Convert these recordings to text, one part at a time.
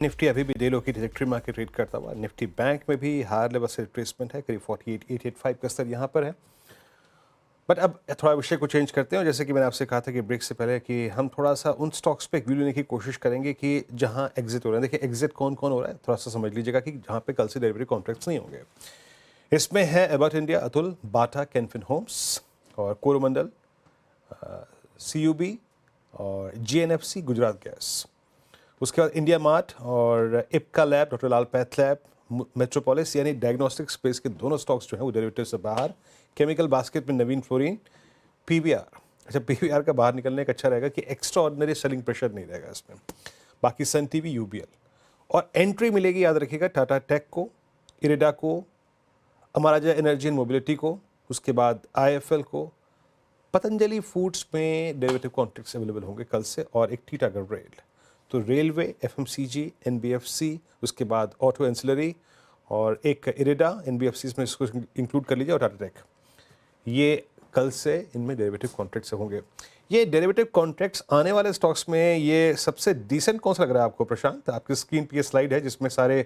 Nifty अभी भी day लो की ट्रैजेक्टरी में आके ट्रेड करता हुआ। निफ्टी बैंक में भी हायर लेवल से रिट्रेसमेंट है, करीब 48,885 का स्तर यहाँ पर है। बट अब थोड़ा विषय को चेंज करते हैं, और जैसे कि मैंने आपसे कहा था कि ब्रेक से पहले कि हम थोड़ा सा उन स्टॉक्स पे एक व्यू लेने की कोशिश करेंगे कि जहां एग्जिट हो रहा है। देखिए एग्जिट कौन कौन हो रहा है थोड़ा सा समझ लीजिएगा कि जहां पे कल से डेलिवरी कॉन्ट्रैक्ट्स नहीं होंगे। इसमें है एबॉट इंडिया, अतुल, बाटा, कैनफिन होम्स और कोरोमंडल, सीयूबी और जीएनएफसी, गुजरात गैस। उसके बाद इंडिया मार्ट और इप्का लैब, डॉक्टर लाल पैथ लैब, मेट्रोपोलिस, यानी डायग्नोस्टिक स्पेस के दोनों स्टॉक्स जो हैं वो डेरिवेटिव से बाहर। केमिकल बास्केट में नवीन फ्लोरीन, पीवीआर। अच्छा, पीवीआर का बाहर निकलने का अच्छा रहेगा कि एक्स्ट्रा ऑर्डिनरी सेलिंग प्रेशर नहीं रहेगा इसमें। बाकी सन टीवी, यूबीएल। और एंट्री मिलेगी, याद रखिएगा, टाटा टेक को, इरिडा को, अमराजा एनर्जी एंड मोबिलिटी को, उसके बाद आईएफएल को। पतंजलि फूड्स में डेरिवेटिव कॉन्ट्रैक्ट्स अवेलेबल होंगे कल से, और एक टीटागढ़ रेल। तो रेलवे, एफएमसीजी, एनबीएफसी, उसके बाद ऑटो एंसिलरी और एक इरिडा, एनबीएफसी में इसको इंक्लूड कर लीजिए, और टाटा टेक। ये कल से इनमें डेरिवेटिव कॉन्ट्रैक्ट्स होंगे। ये डेरिवेटिव कॉन्ट्रैक्ट्स आने वाले स्टॉक्स में ये सबसे डिसेंट कौन सा लग रहा है आपको प्रशांत? आपकी स्क्रीन पे ये स्लाइड है जिसमें सारे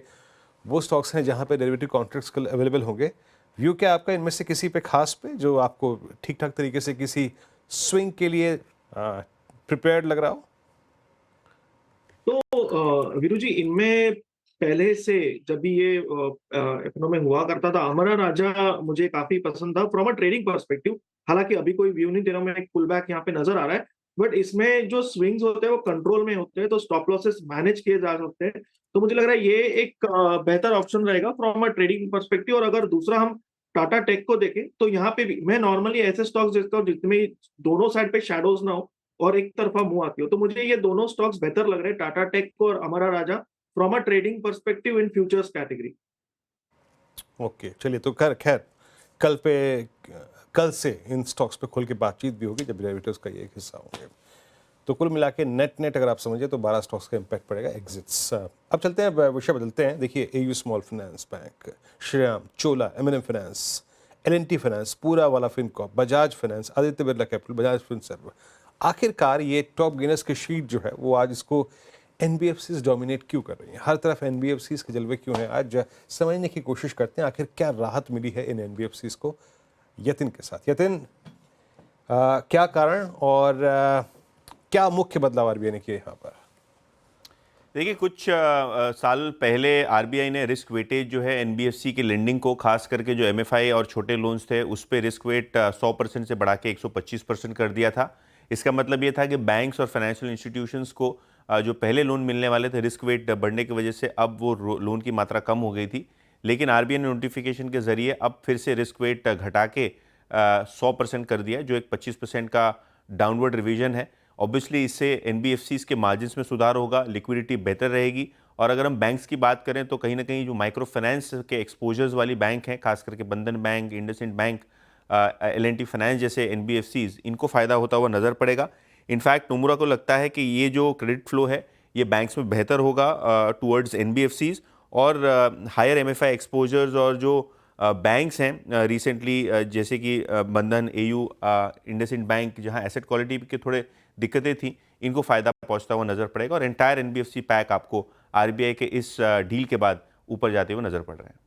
वो स्टॉक्स हैं जहां पे डेरिवेटिव कॉन्ट्रैक्ट्स कल अवेलेबल होंगे। व्यू क्या आपका इनमें से किसी पे खास पे जो आपको ठीक ठाक तरीके से किसी स्विंग के लिए प्रिपेयर्ड लग रहा हो? तो वीरू जी, इनमें पहले से जब भी ये इकोनॉमी में हुआ करता था, अमरा राजा मुझे काफी पसंद था फ्रॉम अ ट्रेडिंग पर्सपेक्टिव। हालांकि अभी कोई व्यू नहीं दे रहा हूं, मैं एक पुल बैक यहाँ पे नजर आ रहा है, बट इसमें जो स्विंग्स होते हैं वो कंट्रोल में होते हैं, तो स्टॉप लॉसेस मैनेज किए जा सकते हैं। तो मुझे लग रहा है ये एक बेहतर ऑप्शन रहेगा फ्रॉम अ ट्रेडिंग पर्सपेक्टिव। और अगर दूसरा हम टाटा टेक को देखें, तो यहाँ पे भी मैं नॉर्मली ऐसे स्टॉक्स देखता हूँ जिसमें दोनों साइड पे शैडोज ना हो और एक तरफा मुंह आती हो। तो मुझे ये दोनों स्टॉक्स बेहतर लग रहे हैं, टाटा टेक को और Amara Raja, from a trading perspective in futures category. Okay, चलिए, तो खैर खैर कल से इन स्टॉक्स पे खुल के बातचीत भी होगी जब डेरिवेटिव्स का ये एक हिस्सा होंगे। तो कुल मिला के नेट नेट अगर आप समझिए तो 12 स्टॉक्स का इंपैक्ट पड़ेगा एग्जिट्स। अब चलते हैं, विषय बदलते हैं। देखिए AU small finance bank, Shriram, Chola, MNM finance, LNT finance, Poonawalla Fincorp, Bajaj finance, Aditya Birla capital, Bajaj Finserv. आखिरकार ये टॉप गेनर्स की शीट जो है वो आज इसको एनबीएफसीज डोमिनेट क्यों कर रही हैं? हर तरफ एनबीएफसीज के जलवे क्यों हैं? आज समझने की कोशिश करते हैं आखिर क्या राहत मिली है इन एनबीएफसीज को। यतिन के साथ। यतिन, क्या कारण और क्या मुख्य बदलाव आरबीआई ने किए यहाँ पर? देखिए, कुछ साल पहले आरबीआई ने रिस्क वेटेज जो है एनबीएफसी के लेंडिंग को, खास करके जो एमएफआई और छोटे लोन्स थे उस पे रिस्क वेट 100% से बढ़ा के 125% कर दिया था। इसका मतलब ये था कि बैंक्स और फाइनेंशियल इंस्टीट्यूशंस को जो पहले लोन मिलने वाले थे, रिस्क वेट बढ़ने की वजह से अब वो लोन की मात्रा कम हो गई थी। लेकिन आरबीआई ने नोटिफिकेशन के जरिए अब फिर से रिस्क वेट घटा के 100% कर दिया, जो एक 25% का डाउनवर्ड रिवीजन है। ऑब्वियसली इससे एनबीएफसीज के मार्जिन्स में सुधार होगा, लिक्विडिटी बेहतर रहेगी। और अगर हम बैंक्स की बात करें तो कहीं ना कहीं जो माइक्रो फाइनेंस के एक्सपोजर्स वाली बैंक हैं, खास करके Bandhan bank, IndusInd bank, LNT finance जैसे एनबीएफसीज, इनको फ़ायदा होता हुआ नज़र पड़ेगा। इनफैक्ट नोमुरा को लगता है कि ये जो क्रेडिट फ्लो है ये बैंक्स में बेहतर होगा टुवर्ड्स एनबीएफसीज। और हायर एमएफआई एक्सपोजर्स और जो बैंक्स हैं रिसेंटली, जैसे कि बंधन, एयू, इंडसइंड बैंक, जहां एसेट क्वालिटी के थोड़े दिक्कतें थी, इनको फ़ायदा पहुंचता हुआ नज़र पड़ेगा। और एंटायर एनबीएफसी पैक आपको आरबीआई के इस डील के बाद ऊपर जाते हुए नज़र पड़ रहे हैं।